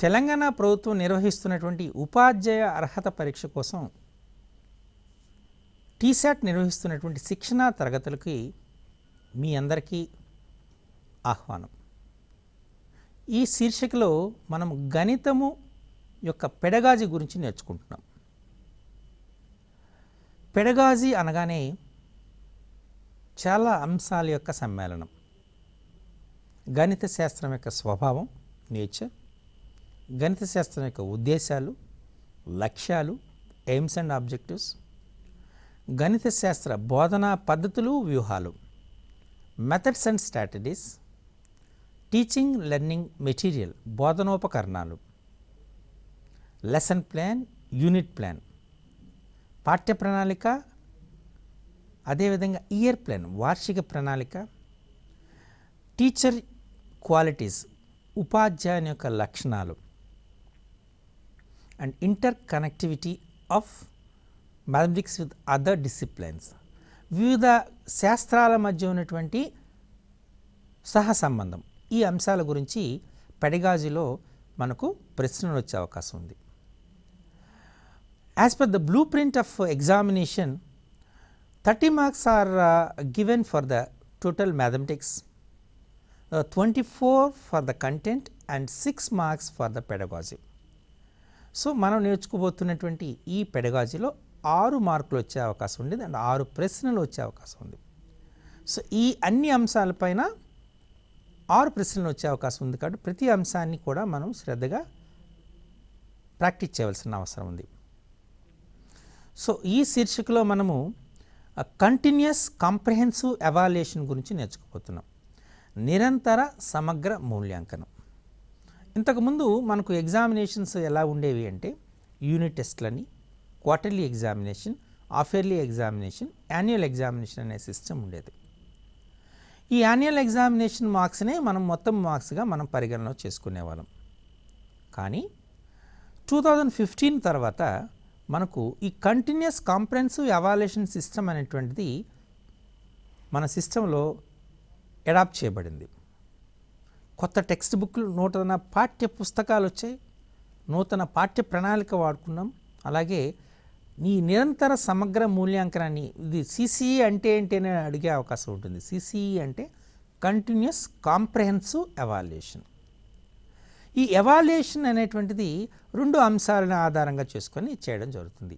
తెలంగాణ ప్రభుత్వం నిర్వహిస్తున్నటువంటి ఉపాధ్యాయ అర్హత పరీక్ష కోసం TSAT నిర్వహిస్తున్నటువంటి శిక్షణా తరగతులకి మీ అందరికీ ఆహ్వానం. ఈ శీర్షికలో మనం గణితము యొక్క పెడగాజీ గురించి నేర్చుకుంటున్నాం. పెడగాజీ అనగానే చాలా అంశాల యొక్క సమ్మేళనం. గణిత శాస్త్రం యొక్క స్వభావం, నేచర్, గణిత శాస్త్రం యొక్క ఉద్దేశాలు, లక్ష్యాలు, ఎయిమ్స్ అండ్ ఆబ్జెక్టివ్స్, గణిత శాస్త్ర బోధనా పద్ధతులు, వ్యూహాలు, methods and strategies, teaching learning material, బోధనోపకరణాలు, లెసన్ ప్లాన్, యూనిట్ ప్లాన్, పాఠ్య ప్రణాళిక, అదేవిధంగా ఇయర్ ప్లాన్, వార్షిక ప్రణాళిక, టీచర్ క్వాలిటీస్, ఉపాధ్యాయుని యొక్క లక్షణాలు, and inter connectivity of mathematics with other disciplines, వివిధ శాస్త్రాల మధ్య ఉన్నటువంటి సహసంబంధం. ఈ అంశాల గురించి పెడగాజీలో మనకు ప్రశ్నలు వచ్చే అవకాశం ఉంది. As per the blue print of examination 30 marks are given for the total mathematics, 24 for the content and 6 marks for the pedagogy. So మనం నేర్చుకోబోతున్నటువంటి ఈ పెడగాజీలో 6 మార్కులు వచ్చే అవకాశం ఉంది అండ్ 6 ప్రశ్నలు వచ్చే అవకాశం ఉంది. సో ఈ అన్ని అంశాలపైన 6 ప్రశ్నలు వచ్చే అవకాశం ఉంది కాబట్టి ప్రతి అంశాన్ని కూడా మనం శ్రద్ధగా ప్రాక్టీస్ చేయవలసిన అవసరం ఉంది. సో ఈ శీర్షికలో మనము కంటిన్యూస్ కాంప్రహెన్సివ్ ఎవాల్యుయేషన్ గురించి నేర్చుకోబోతున్నాం. నిరంతర సమగ్ర మూల్యాంకనం. ఇంతకుముందు మనకు ఎగ్జామినేషన్స్ ఎలా ఉండేవి అంటే యూనిట్ టెస్ట్లని, quarterly examination, half yearly examination, annual examination అనే సిస్టమ్ ఉండేది. ఈ యాన్యువల్ ఎగ్జామినేషన్ మార్క్స్నే మనం మొత్తం మార్క్స్గా మనం పరిగణలో చేసుకునేవాళ్ళం. కానీ 2015 తర్వాత మనకు ఈ కంటిన్యూస్ కాంప్రహెన్సివ్ ఎవాల్యుయేషన్ సిస్టమ్ అనేటువంటిది మన సిస్టంలో అడాప్ట్ చేయబడింది. కొత్త టెక్స్ట్ బుక్లు, నూతన పాఠ్య పుస్తకాలు వచ్చాయి, నూతన పాఠ్య ప్రణాళిక వాడుకున్నాం. అలాగే ఈ నిరంతర సమగ్ర మూల్యాంకనాన్ని, ఇది CCE అంటే ఏంటనే అడిగే అవకాశం ఉంటుంది. CCE అంటే కంటిన్యూస్ కాంప్రహెన్సివ్ ఎవాల్యుయేషన్. ఈ ఎవాల్యుయేషన్ అనేటువంటిది 2 అంశాలను ఆధారంగా చేసుకొని చేయడం జరుగుతుంది.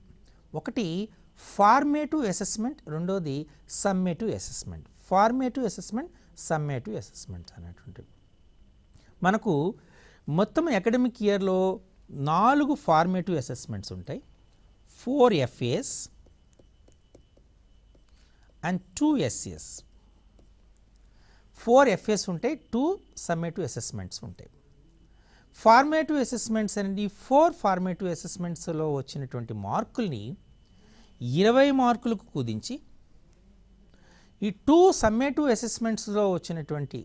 ఒకటి ఫార్మేటివ్ అసెస్మెంట్, రెండోది summative assessment. Formative assessment, summative assessment అనేటువంటివి మనకు మొత్తం అకాడమిక్ ఇయర్లో 4 ఫార్మేటివ్ అసెస్మెంట్స్ ఉంటాయి. 4 FAs అండ్ 2 SCS. 4 FAs ఉంటాయి, 2 సమ్మేటివ్ అసెస్మెంట్స్ ఉంటాయి. ఫార్మేటివ్ అసెస్మెంట్స్ అనేది 4 ఫార్మేటివ్ అసెస్మెంట్స్లో వచ్చినటువంటి మార్కుల్ని 20 మార్కులకు కుదించి, ఈ 2 సమ్మేటివ్ అసెస్మెంట్స్లో వచ్చినటువంటి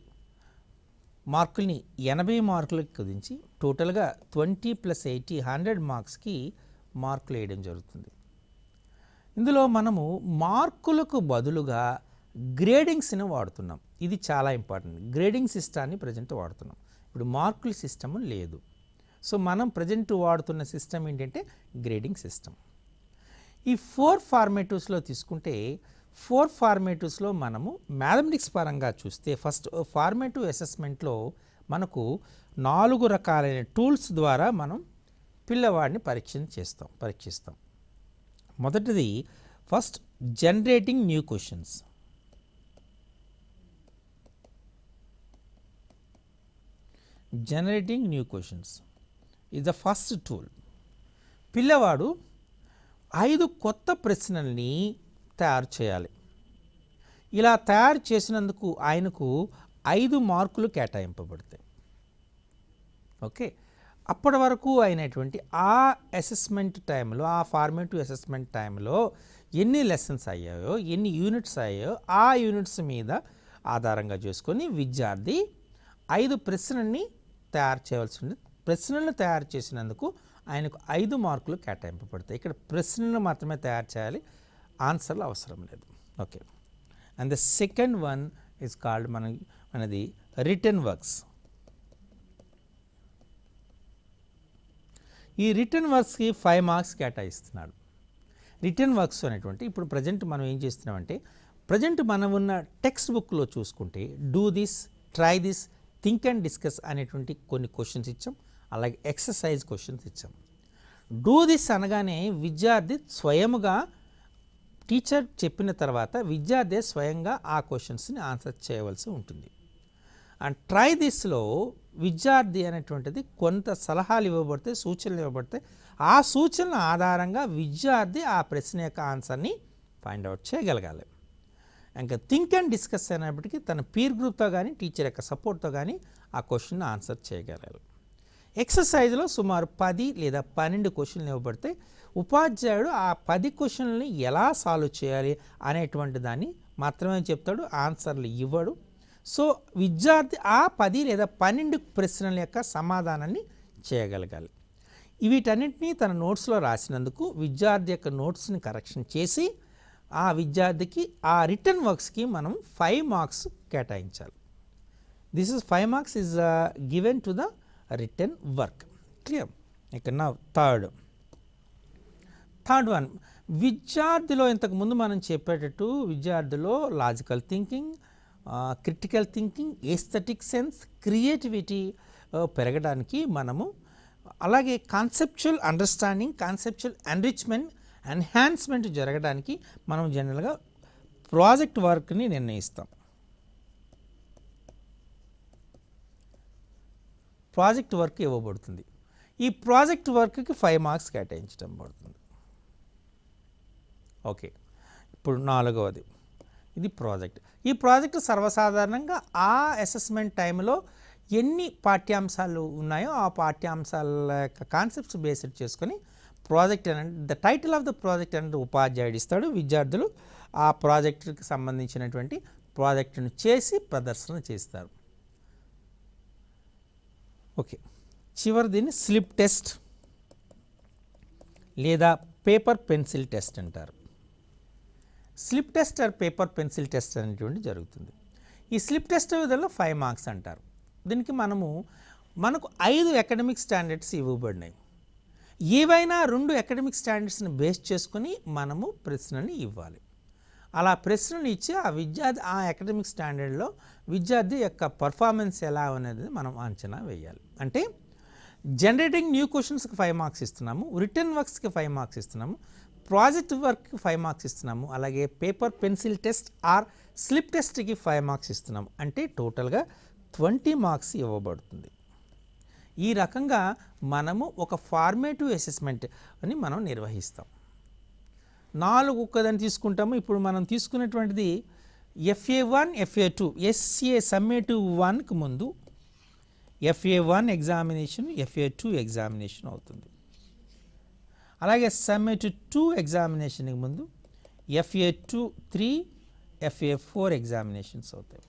మార్కుల్ని 80 మార్కులకు కుదించి టోటల్గా 20 + 80 100 మార్క్స్కి మార్కులు వేయడం జరుగుతుంది. ఇందులో మనము మార్కులకు బదులుగా గ్రేడింగ్స్ని వాడుతున్నాం. ఇది చాలా ఇంపార్టెంట్. గ్రేడింగ్ సిస్టాన్ని ప్రజెంట్ వాడుతున్నాం. ఇప్పుడు మార్కుల సిస్టమ్ లేదు. సో మనం ప్రజెంట్ వాడుతున్న సిస్టమ్ ఏంటంటే గ్రేడింగ్ సిస్టమ్. ఈ 4 ఫార్మేటివ్స్లో తీసుకుంటే 4 ఫార్మేటివ్స్లో మనము మ్యాథమెటిక్స్ పరంగా చూస్తే ఫస్ట్ ఫార్మేటివ్ అసెస్మెంట్లో మనకు 4 రకాలైన టూల్స్ ద్వారా మనం పిల్లవాడిని పరీక్షిస్తాం. మొదటిది first generating new questions. Generating new questions is the first tool. పిల్లవాడు 5 కొత్త ప్రశ్నల్ని తయారు చేయాలి. ఇలా తయారు చేసినందుకు ఆయనకు 5 మార్కులు కేటాయింపబడతాయి. ఓకే, అప్పటి వరకు అయినటువంటి ఆ అసెస్మెంట్ టైంలో, ఆ ఫార్మేటివ్ అసెస్మెంట్ టైంలో ఎన్ని లెసన్స్ అయ్యాయో, ఎన్ని యూనిట్స్ అయ్యాయో ఆ యూనిట్స్ మీద ఆధారంగా చేసుకొని విద్యార్థి 5 ప్రశ్నల్ని తయారు చేయవలసి ఉంది. ప్రశ్నలను తయారు చేసినందుకు ఆయనకు 5 మార్కులు కేటాయింపబడతాయి. ఇక్కడ ప్రశ్నలు మాత్రమే తయారు చేయాలి, ఆన్సర్లు అవసరం లేదు. Okay, and the second one is called మనది రిటన్ వర్క్స్. ఈ రిటర్న్ వర్క్స్కి 5 మార్క్స్ కేటాయిస్తున్నాడు. రిటర్న్ వర్క్స్ అనేటువంటి ఇప్పుడు ప్రజెంట్ మనం ఏం చేస్తున్నామంటే ప్రజెంట్ మనం ఉన్న టెక్స్ట్ బుక్లో చూసుకుంటే do this, try this, think and discuss అనేటువంటి కొన్ని క్వశ్చన్స్ ఇచ్చాం. అలాగే ఎక్సర్సైజ్ క్వశ్చన్స్ ఇచ్చాం. డూ దిస్ అనగానే విద్యార్థి స్వయముగా టీచర్ చెప్పిన తర్వాత విద్యార్థి స్వయంగా ఆ క్వశ్చన్స్ని ఆన్సర్ చేయవలసి ఉంటుంది. అండ్ ట్రై దిస్లో విద్యార్థి అనేటువంటిది కొంత సలహాలు ఇవ్వబడతాయి, సూచనలు ఇవ్వబడతాయి. ఆ సూచనల ఆధారంగా విద్యార్థి ఆ ప్రశ్న యొక్క ఆన్సర్ని ఫైండ్ అవుట్ చేయగలగాలి. ఇంకా థింక్ అండ్ డిస్కస్ అనేప్పటికీ తన పీర్ గ్రూప్తో కానీ టీచర్ యొక్క సపోర్ట్తో కానీ ఆ క్వశ్చన్ ఆన్సర్ చేయగలగాలి. ఎక్సర్సైజ్లో సుమారు 10 లేదా 12 క్వశ్చన్లు ఇవ్వబడతాయి. ఉపాధ్యాయుడు ఆ 10 క్వశ్చన్లని ఎలా సాల్వ్ చేయాలి అనేటువంటి దాన్ని మాత్రమే చెప్తాడు, ఆన్సర్లు ఇవ్వడు. సో విద్యార్థి ఆ 10 లేదా 12 ప్రశ్నల యొక్క సమాధానాన్ని చేయగలగాలి. వీటన్నింటినీ తన నోట్స్లో రాసినందుకు విద్యార్థి యొక్క నోట్స్ని కరెక్షన్ చేసి ఆ విద్యార్థికి ఆ రిటర్న్ వర్క్స్కి మనం 5 మార్క్స్ కేటాయించాలి. This is 5 marks is given to the return work. Clear? ఇక నా థర్డ్ వన్, విద్యార్థిలో ఇంతకుముందు మనం చెప్పేటట్టు విద్యార్థిలో logical thinking, critical thinking, aesthetic sense, creativity పెరగడానికి మనము అలాగే conceptual understanding, conceptual enrichment, enhancement జరగడానికి మనం జనరల్గా ప్రాజెక్ట్ వర్క్ని నిర్ణయిస్తాం. ప్రాజెక్ట్ వర్క్ ఇవ్వబడుతుంది. ఈ ప్రాజెక్ట్ వర్క్కి 5 మార్క్స్ కేటాయించడం పడుతుంది. ఓకే, ఇప్పుడు 4వది ఇది ప్రాజెక్ట్. ఈ ప్రాజెక్ట్ సర్వసాధారణంగా ఆ అసెస్మెంట్ టైంలో ఎన్ని పాఠ్యాంశాలు ఉన్నాయో ఆ పాఠ్యాంశాల యొక్క కాన్సెప్ట్స్ బేస్డ్ చేసుకొని ప్రాజెక్ట్ అనేది the title of the project అనేది ఉపాధ్యాయుడు ఇస్తాడు. విద్యార్థులు ఆ ప్రాజెక్టుకి సంబంధించినటువంటి ప్రాజెక్టును చేసి ప్రదర్శన చేస్తారు. ఓకే, చివరి దీన్ని స్లిప్ టెస్ట్ లేదా పేపర్ పెన్సిల్ టెస్ట్ అంటారు. Slip test are paper pencil test అనేటువంటి జరుగుతుంది. ఈ స్లిప్ టెస్ట్ విధంలో 5 మార్క్స్ అంటారు. దీనికి మనకు 5 అకాడమిక్ స్టాండర్డ్స్ ఇవ్వబడినాయి. ఏవైనా 2 అకాడమిక్ స్టాండర్డ్స్ని బేస్ చేసుకుని మనము ప్రశ్నని ఇవ్వాలి. అలా ప్రశ్నలు ఇచ్చి ఆ విద్యార్థి ఆ అకాడమిక్ స్టాండర్డ్లో విద్యార్థి యొక్క పర్ఫార్మెన్స్ ఎలా అనేది మనం అంచనా వేయాలి. అంటే జనరేటింగ్ న్యూ క్వశ్చన్స్కి 5 మార్క్స్ ఇస్తున్నాము, రిటర్న్ వర్క్స్కి 5 మార్క్స్ ఇస్తున్నాము, ప్రాజెక్ట్ వర్క్కి 5 మార్క్స్ ఇస్తున్నాము, అలాగే paper pencil test or slip టెస్ట్కి 5 మార్క్స్ ఇస్తున్నాము. అంటే టోటల్గా 20 మార్క్స్ ఇవ్వబడుతుంది. ఈ రకంగా మనము ఒక ఫార్మేటివ్ అసెస్మెంట్ అని మనం నిర్వహిస్తాం. 4 ఒక్కదాన్ని తీసుకుంటాము. ఇప్పుడు మనం తీసుకున్నటువంటిది FA1, FA2, SA సమ్మేటివ్ 1కి ముందు FA1 ఎగ్జామినేషన్, FA2 ఎగ్జామినేషన్ అవుతుంది. అలాగే సమ్మేటివ్ 2 ఎగ్జామినేషన్కి ముందు FA2, 3, FA4 ఎగ్జామినేషన్స్ అవుతాయి.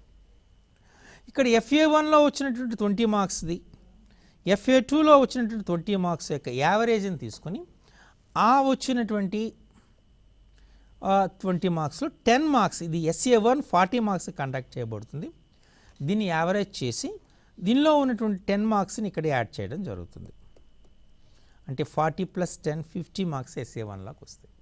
ఇక్కడ FA1లో వచ్చినటువంటి 20 మార్క్స్ది, FA2లో వచ్చినటువంటి 20 మార్క్స్ యొక్క యావరేజ్ని తీసుకొని ఆ వచ్చినటువంటి 20 మార్క్స్లో 10 మార్క్స్ ఇది SA1 40 మార్క్స్ కండక్ట్ చేయబడుతుంది. దీన్ని యావరేజ్ చేసి దీనిలో ఉన్నటువంటి 10 మార్క్స్ని ఇక్కడ యాడ్ చేయడం జరుగుతుంది. అంటే 40 + 10 50 మార్క్స్ SA1లోకి వస్తాయి.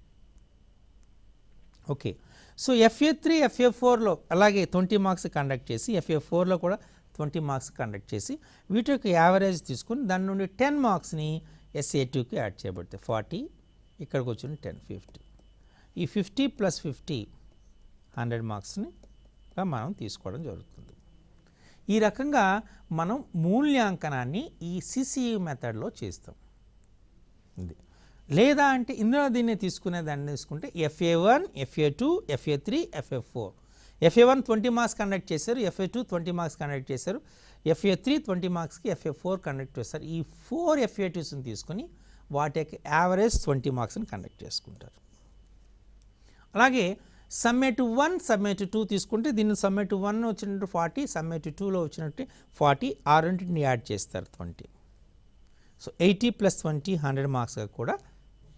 ఓకే, సో FA3, FA4లో అలాగే 20 మార్క్స్ కండక్ట్ చేసి FA4లో కూడా 20 మార్క్స్ కండక్ట్ చేసి వీటి యొక్క యావరేజ్ తీసుకుని దాని నుండి 10 మార్క్స్ని SA2కి యాడ్ చేయబడతాయి. 40 ఇక్కడికి వచ్చిన 10 50. ఈ 50 + 50 100 మార్క్స్ని మనం తీసుకోవడం జరుగుతుంది. ఈ రకంగా మనం మూల్యాంకనాన్ని ఈ CCE మెథడ్లో చేస్తాం. ఇది లేదా అంటే ఇందులో దీన్ని దాన్ని తీసుకుంటే FA1, FA2, FA3, FA4. FA1 20 marks conduct చేశారు, FA2 20 మార్క్స్ కండక్ట్ చేశారు, FA3 20 మార్క్స్కి FA4 కండక్ట్ చేస్తారు. ఈ 4 FA2స్ని తీసుకొని వాటి యొక్క యావరేజ్ 20 మార్క్స్ని కండక్ట్ చేసుకుంటారు. అలాగే సమ్మేటివ్ 1, సమ్మేటివ్ 2 తీసుకుంటే దీన్ని సమ్మేటివ్ 1 వచ్చినట్టు 40, సమ్మేటివ్ 2లో వచ్చినట్టు 40, ఆ రెండింటిని యాడ్ చేస్తారు 20. సో 80 + 20 100 మార్క్స్గా కూడా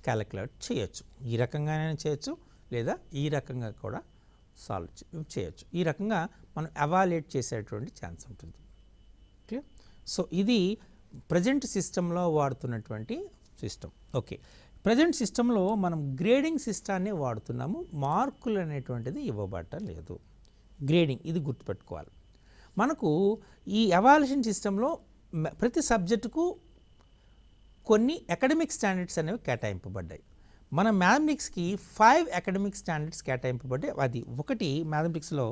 క్యాలిక్యులేట్ చేయొచ్చు. ఈ రకంగానే చేయొచ్చు లేదా ఈ రకంగా కూడా సాల్వ్ చేయొచ్చు. ఈ రకంగా మనం ఎవాల్యుయేట్ చేసేటువంటి ఛాన్స్ ఉంటుంది. ఓకే, సో ఇది ప్రజెంట్ సిస్టంలో వాడుతున్నటువంటి సిస్టమ్. ఓకే, ప్రజెంట్ సిస్టంలో మనం గ్రేడింగ్ సిస్టాన్ని వాడుతున్నాము. మార్కులు అనేటువంటిది ఇవ్వబడటం లేదు. గ్రేడింగ్ ఇది గుర్తుపెట్టుకోవాలి. మనకు ఈ ఎవాల్యుయేషన్ సిస్టంలో ప్రతి సబ్జెక్టుకు కొన్ని అకాడమిక్ స్టాండర్డ్స్ అనేవి కేటాయింపబడ్డాయి. మన మ్యాథమెటిక్స్కి 5 అకాడమిక్ స్టాండర్డ్స్ కేటాయింపబడ్డాయి. అది ఒకటి మ్యాథమెటిక్స్లో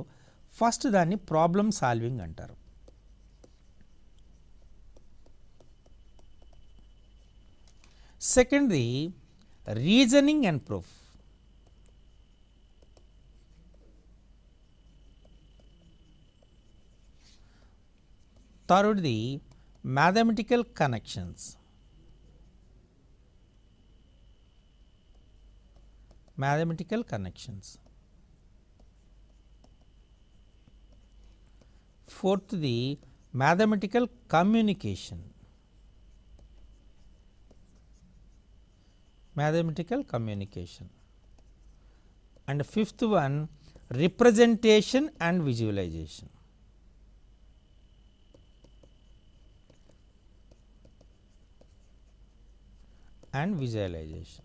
ఫస్ట్ దాన్ని ప్రాబ్లమ్ సాల్వింగ్ అంటారు. సెకండ్ది రీజనింగ్ అండ్ ప్రూఫ్. థర్డ్ది mathematical connections. Mathematical connections. Fourth, the mathematical communication. Mathematical communication. And fifth one, representation and visualization. And visualization.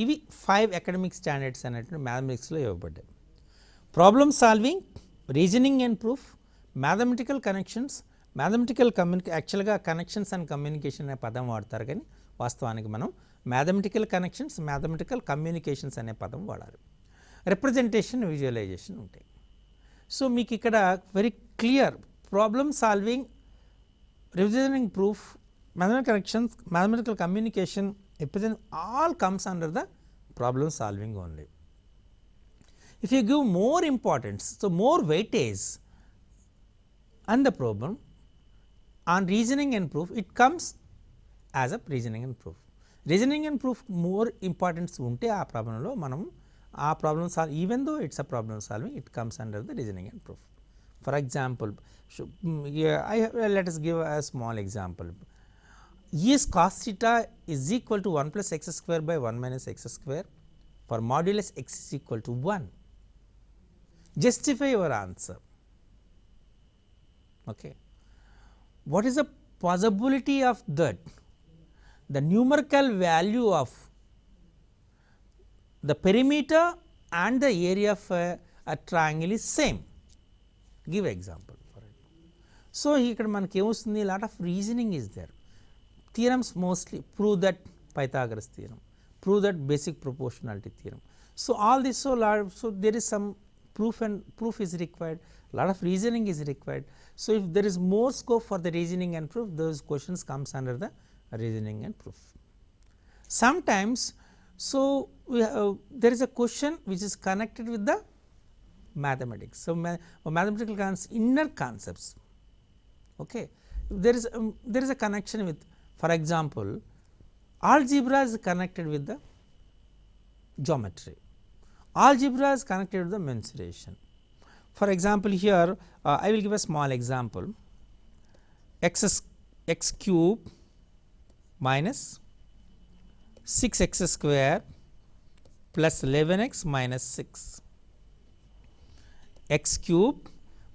ఇవి 5 అకాడమిక్ స్టాండర్డ్స్ అనేటువంటి మ్యాథమెటిక్స్లో ఇవ్వబడ్డాయి. Problem solving, reasoning and proof, mathematical connections, mathematical యాక్చువల్గా connections and communication అనే పదం వాడతారు, కానీ వాస్తవానికి మనం మ్యాథమెటికల్ కనెక్షన్స్, మ్యాథమెటికల్ కమ్యూనికేషన్స్ అనే పదం వాడాలి. రిప్రజెంటేషన్, విజువలైజేషన్ ఉంటాయి. సో మీకు ఇక్కడ very clear problem solving, reasoning, proof, mathematical connections, mathematical communication, all comes under the problem solving only. If you give more importance, so more weightage on the problem on reasoning and proof, it comes as a reasoning and proof. Reasoning and proof more importance unte aa problem lo manam aa problem solve, even though it's a problem solving, it comes under the reasoning and proof. For example, let us give a small example. Is cos theta is equal to 1 plus x square by 1 minus x square for modulus x is equal to 1. Justify your answer. Okay. What is the possibility of that? The numerical value of the perimeter and the area of a triangle is same. Give example for it. So, here manaki em vastundi, lot of reasoning is there. Theorems mostly prove that Pythagoras theorem, prove that basic proportionality theorem. So, all this, so there is some proof and proof is required, lot of reasoning is required. So, if there is more scope for the reasoning and proof, those questions comes under the reasoning and proof. Sometimes, so there is a question which is connected with the mathematics. So, mathematical inner concepts. Okay. There is a connection with, for example, algebra is connected with the geometry, algebra is connected with the mensuration. For example, here I will give a small example, x cube minus 6x square plus 11x minus 6, x cube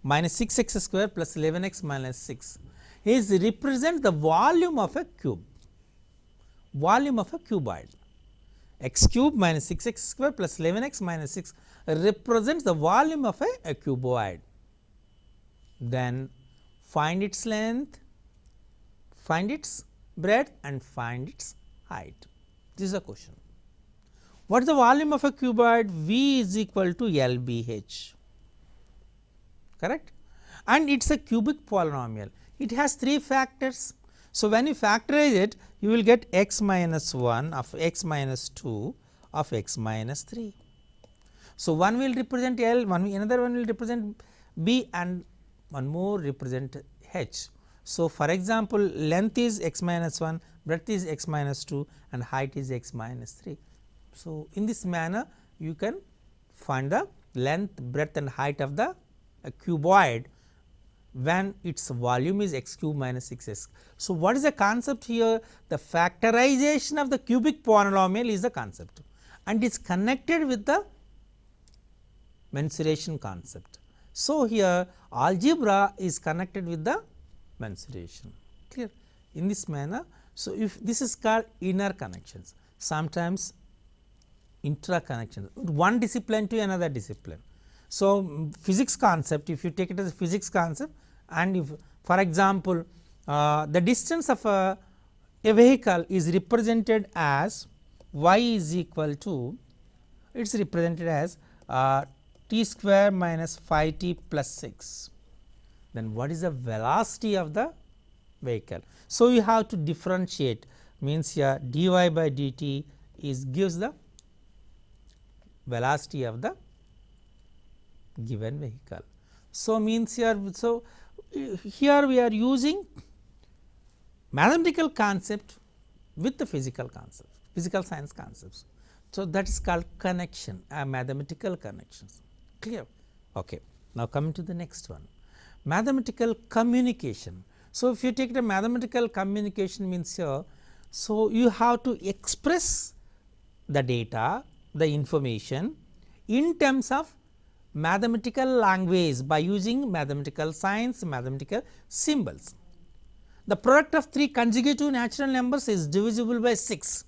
minus 6x square plus 11x minus 6 is represent the volume of a cube, volume of a cuboid. X cube minus 6x square plus 11x minus 6 represents the volume of a cuboid. Then find its length, find its breadth and find its height. This is a question. What is the volume of a cuboid? V is equal to LBH, correct? And it is a cubic polynomial. It has 3 factors. So, when you factorize it, you will get x minus 1 of x minus 2 of x minus 3. So, one will represent L, another one will represent B and one more represent H. So, for example, length is x minus 1, breadth is x minus 2 and height is x minus 3. So, in this manner you can find the length, breadth and height of the cuboid when its volume is x cube minus 6x. So, what is the concept here? The factorization of the cubic polynomial is the concept and is connected with the mensuration concept. So, here algebra is connected with the mensuration. clear, in this manner. So, if this is called inner connections, sometimes intra connections, one discipline to another discipline. So, physics concept, if you take it as a physics concept, and if for example, the distance of a vehicle is represented as y is equal to, it is represented as t square minus 5t plus 6, then what is the velocity of the vehicle? So, you have to differentiate, means here dy by dt is gives the velocity of the given vehicle. So, means here, so here we are using mathematical concept with the physical concept, physical science concepts. So, that is called connection, mathematical connections, clear. Okay. Now, coming to the next one, mathematical communication. So, if you take the mathematical communication means here, so you have to express the data, the information in terms of mathematical language by using mathematical signs, mathematical symbols. The product of three consecutive natural numbers is divisible by 6.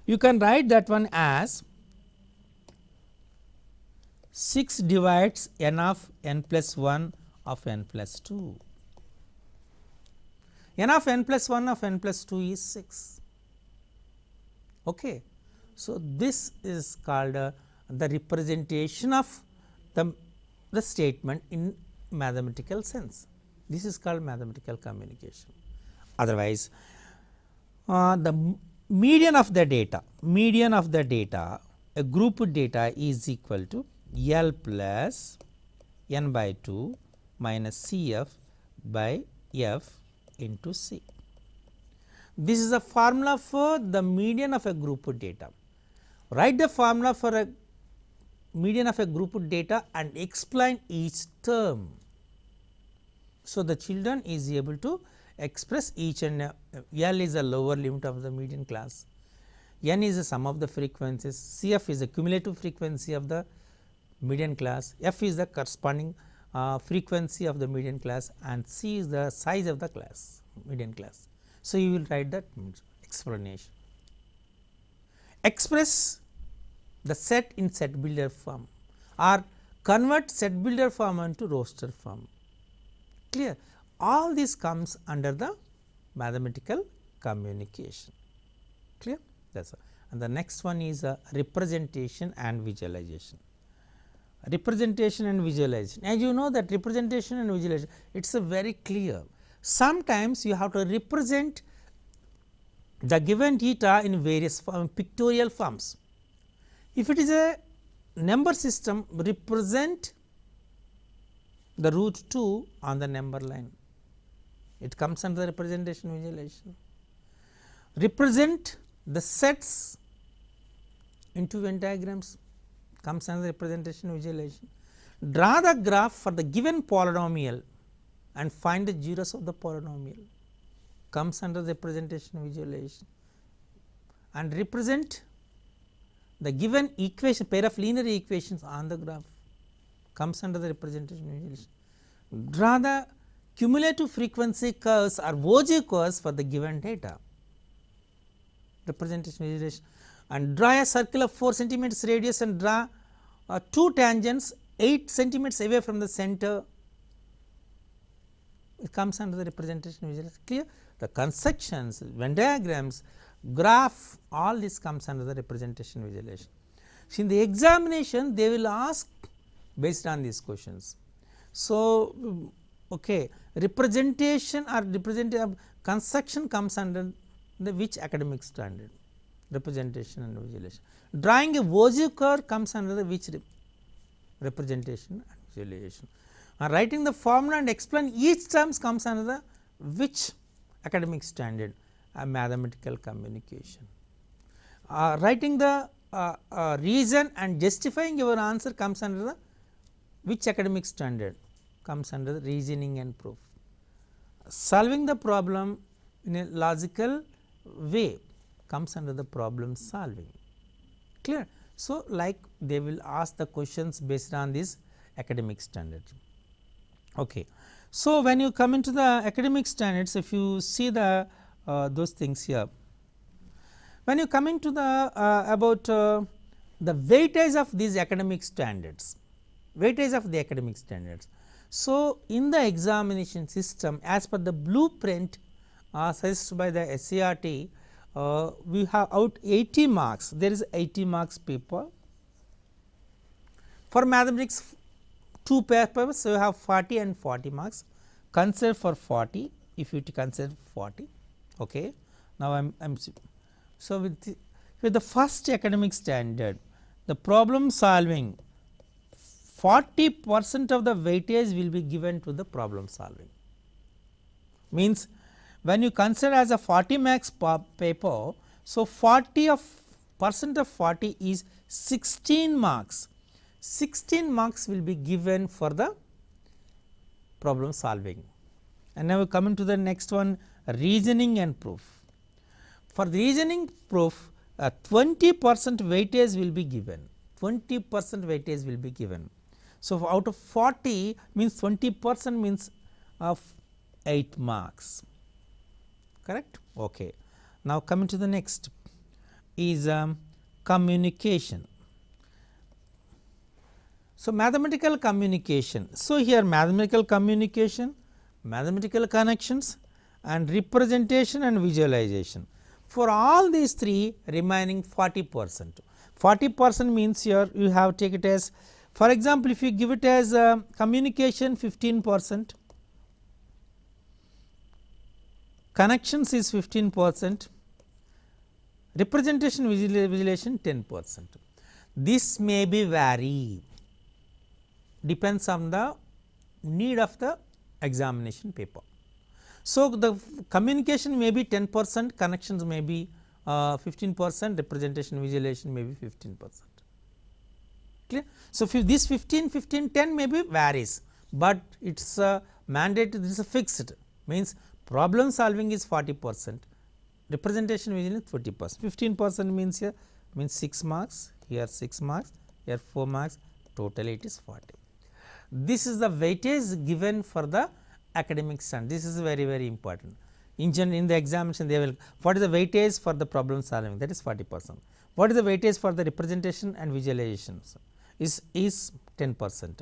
You can write that one as 6 divides n of n plus 1 of n plus 2. N of n plus 1 of n plus 2 is 6. Okay. So, this is called the representation of the statement in mathematical sense. This is called mathematical communication. Otherwise, the median of the data, a group data is equal to L plus n by 2 minus Cf by f into C. This is a formula for the median of a group data. Write the formula for a median of a group data and explain each term. So, the children is able to express each and L is a lower limit of the median class, n is the sum of the frequencies, Cf is the cumulative frequency of the median class, f is the corresponding frequency of the median class, and C is the size of the class, median class. So, you will write that explanation. Express the set in set builder form or convert set builder form into roster form, clear. All this comes under the mathematical communication, clear. That is all. And the next one is representation and visualization. Representation and visualization, as you know that representation and visualization, it is a very clear. Sometimes you have to represent the given data in various pictorial forms. If it is a number system, represent the root 2 on the number line, it comes under the representation visualization. Represent the sets into Venn diagrams, comes under the representation visualization. Draw the graph for the given polynomial and find the zeros of the polynomial, comes under the representation visualization. And represent the given equation, pair of linear equations on the graph, comes under the representation visualization. Draw the cumulative frequency curves or Ворожий curves for the given data, representation visualization. And draw a circle of 4 centimeters radius and draw 2 tangents 8 centimeters away from the center, it comes under the representation visualization, clear. The constructions, Venn diagrams, graph, all this comes under the representation visualization. So, in the examination they will ask based on these questions. So, okay, representation or representative construction comes under the which academic standard? Representation and visualization. Drawing a Ворожий curve comes under the which representation and visualization. Writing the formula and explain each terms comes under the which academic standard? Mathematical communication. Writing the reason and justifying your answer comes under the which academic standard? Comes under the reasoning and proof. Solving the problem in a logical way comes under the problem solving, clear. So, like they will ask the questions based on this academic standard. Okay. So, when you come into the academic standards, if you see the those things here, when you coming to the about the weightage of these academic standards, weightage of the academic standards. So, in the examination system as per the blueprint suggested by the SCRT, we have out 80 marks, there is 80 marks paper. For mathematics 2 papers, so you have 40 and 40 marks, consider for 40 if you consider 40. Okay. Now, I am so with the first academic standard, the problem solving 40% of the weightage will be given to the problem solving. Means when you consider as a 40 marks paper, so 40% of 40 is 16 marks. 16 marks will be given for the problem solving. And now we come into the next one, reasoning and proof. For the reasoning proof, 20% weightage will be given, 20% weightage will be given. So, out of 40 means 20% means of 8 marks, correct. Okay. Now, coming to the next is communication. So, mathematical communication. So, here mathematical communication, mathematical connections and representation and visualization. For all these three remaining 40%, 40% means here you have take it as, for example, if you give it as communication 15%, connections is 15%, representation visualization 10%. This may be vary, depends on the need of the examination paper. So, the communication may be 10%, connections may be 15%, representation visualization may be 15%. Clear? So, this 15, 15, 10 may be varies, but it is a mandate, this is a fixed, means problem solving is 40%, representation visualization is 20%, 15% means here means 6 marks, here 6 marks, here 4 marks, totally it is 40. This is the weightage given for the academic standard. This is very, very important. In the examination they will, what is the weightage for the problem solving, that is 40%. What is the weightage for the representation and visualization is 10%.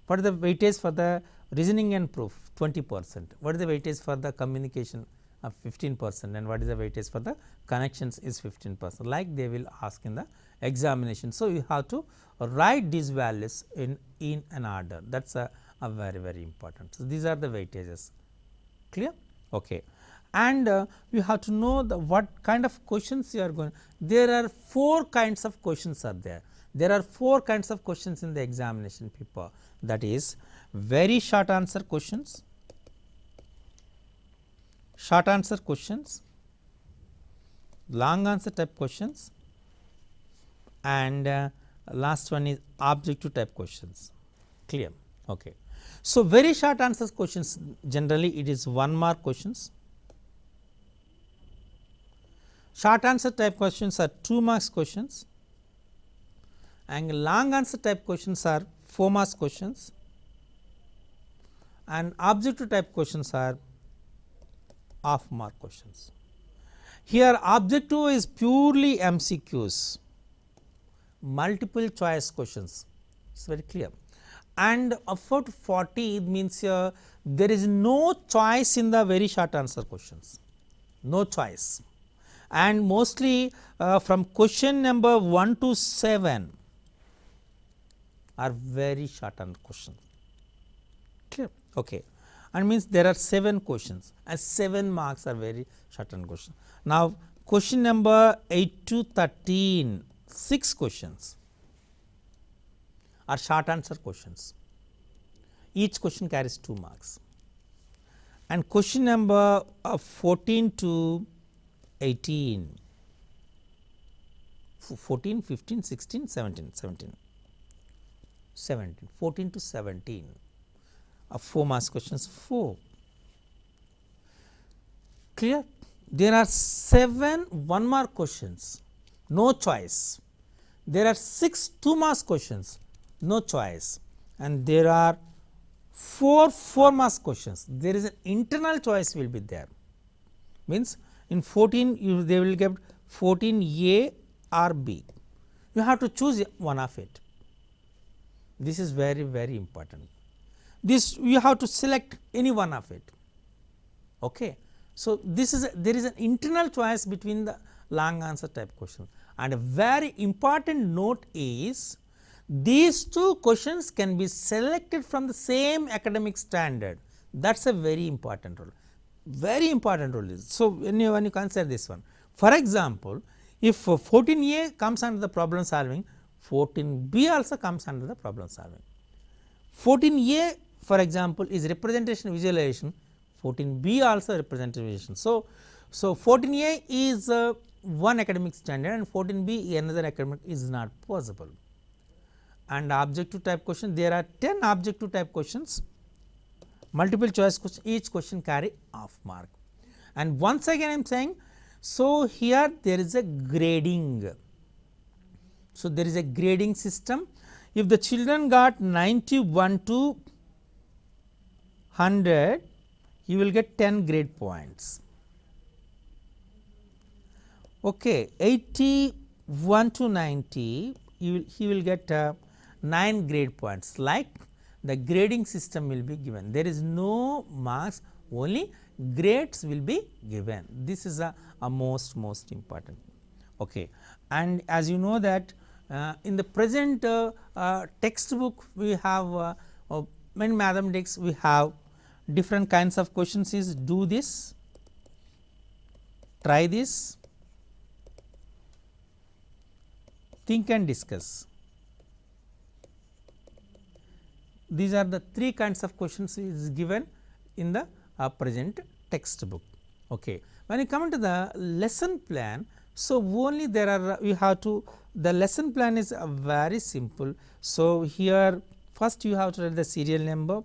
What is the weightage for the reasoning and proof, 20%. What is the weightage for the communication of 15%, and what is the weightage for the connections is 15%, like they will ask in the examination. So, you have to write these values in an order, that is a very, very important. So, these are the weightages, clear. Okay. And you have to know the what kind of questions you are going. There are 4 kinds of questions are there. There are 4 kinds of questions in the examination paper, that is very short answer questions, short answer questions, long answer type questions, and last one is objective type questions, clear. Okay. So, very short answers questions, generally it is 1 mark questions, short answer type questions are 2 marks questions, and long answer type questions are 4 marks questions, and objective type questions are half mark questions. Here objective is purely MCQs, multiple choice questions, it is very clear. And about 40 means there is no choice in the very short answer questions, no choice, and mostly from question number 1 to 7 are very short answer questions, clear. Okay. And means there are 7 questions and 7 marks are very short answer questions. Now, question number 8 to 13, 6 questions are short answer questions, each question carries 2 marks, and question number 14 to 18, 14, 15, 16, 17, 14 to 17 are 4 marks questions, 4, clear. There are 7 1 mark questions, no choice. There are 6 2 marks questions, no choice, and there are 4 marks questions, there is an internal choice will be there, means in 14 they will get 14A or B, you have to choose one of it. This is very very important. This you have to select any one of it. Okay. So, this is there is an internal choice between the long answer type question, and a very important note is these two questions can be selected from the same academic standard. That is a very important role, very important role is. So, when you consider this one, for example, if 14A comes under the problem solving, 14B also comes under the problem solving. 14A for example is representation visualization, 14B also representation. So, 14A is one academic standard and 14B another academic is not possible. And objective type question, there are 10 objective type questions, multiple choice question, each question carry half mark. And once again I am saying, so here there is a grading. So, there is a grading system. If the children got 91 to 100, you will get 10 grade points. Okay, 81 to 90, he will get 9 grade points, like the grading system will be given. There is no marks, only grades will be given. This is a most important. Okay. And as you know that in the present textbook we have in mathematics we have different kinds of questions is do this, try this, think and discuss. These are the 3 kinds of questions is given in the present textbook. Okay. When you come into the lesson plan, so only there are you have to, the lesson plan is very simple. So, here first you have to write the serial number,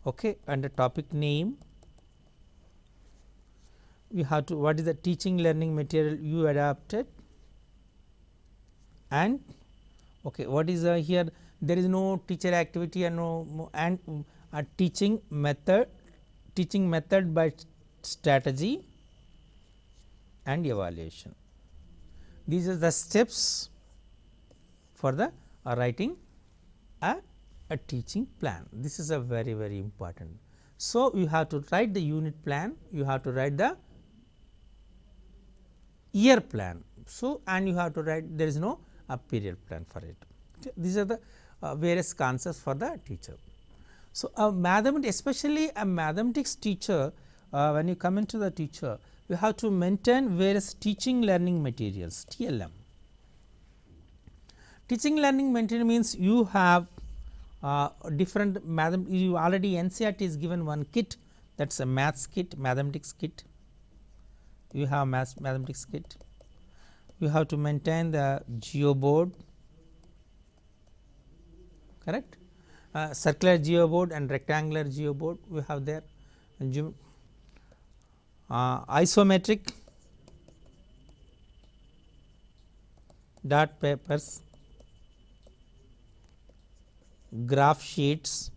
okay, and the topic name. You have to what is the teaching learning material you adapted, and okay, what is here there is no teacher activity and no and teaching method by strategy and evaluation. These are the steps for the writing a teaching plan. This is a very important. So, you have to write the unit plan, you have to write the year plan. So, and you have to write there is no period plan for it. Okay. These are the various concepts for the teacher. So, a mathematics, especially a mathematics teacher, when you come into the teacher, you have to maintain various teaching learning materials, TLM. Teaching learning material means you have different mathematics, you already NCERT is given one kit, that is a maths kit, mathematics kit, you have mathematics kit, you have to maintain the geoboard, correct, circular geoboard and rectangular geoboard we have there, isometric dot papers, graph sheets.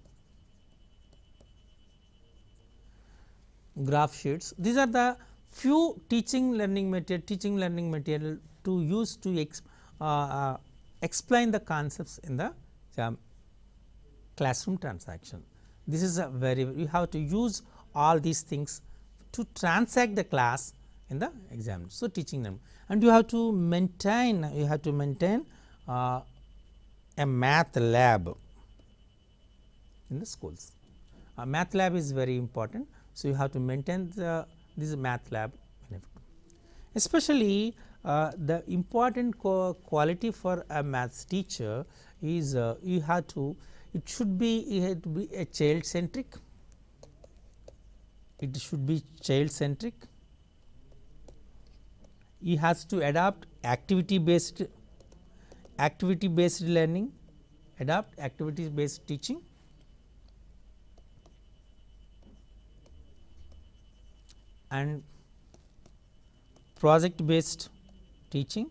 These are the few teaching learning material to use to explain the concepts in the classroom transaction. This is a very, you have to use all these things to transact the class in the exam. So, teaching them, and you have to maintain a math lab in the schools. A math lab is very important. So, you have to maintain this math lab, especially the important quality for a maths teacher is you have to, it should be a child centric, it should be child centric, he has to adopt activity based learning, adopt activity based teaching, and project based teaching,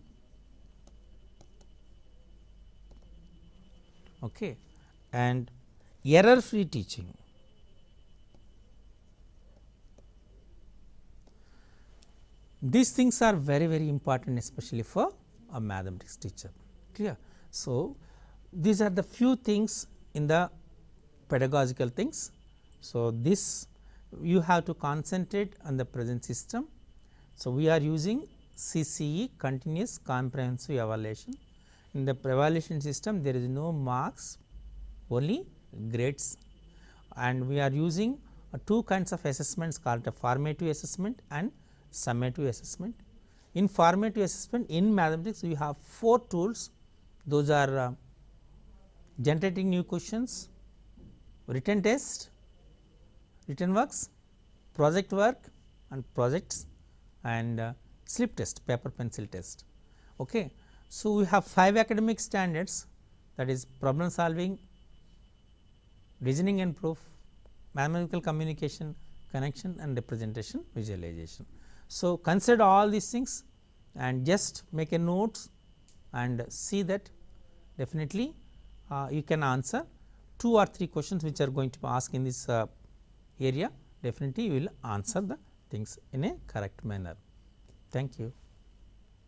okay. and error free teaching. These things are very important, especially for a mathematics teacher, clear. So, these are the few things in the pedagogical things. So, this you have to concentrate on the present system. So, we are using CCE, continuous comprehensive evaluation. In the evaluation system there is no marks, only grades, and we are using two kinds of assessments called a formative assessment and summative assessment. In formative assessment in mathematics we have 4 tools, those are generating new questions, written test, written works, project work and projects, and slip test, paper pencil test. Okay. So, we have 5 academic standards, that is problem solving, reasoning and proof, mathematical communication, connection and representation visualization. So, consider all these things and just make a notes and see that definitely you can answer 2 or 3 questions which are going to be asked in this area. Definitely you will answer the things in a correct manner. Thank you.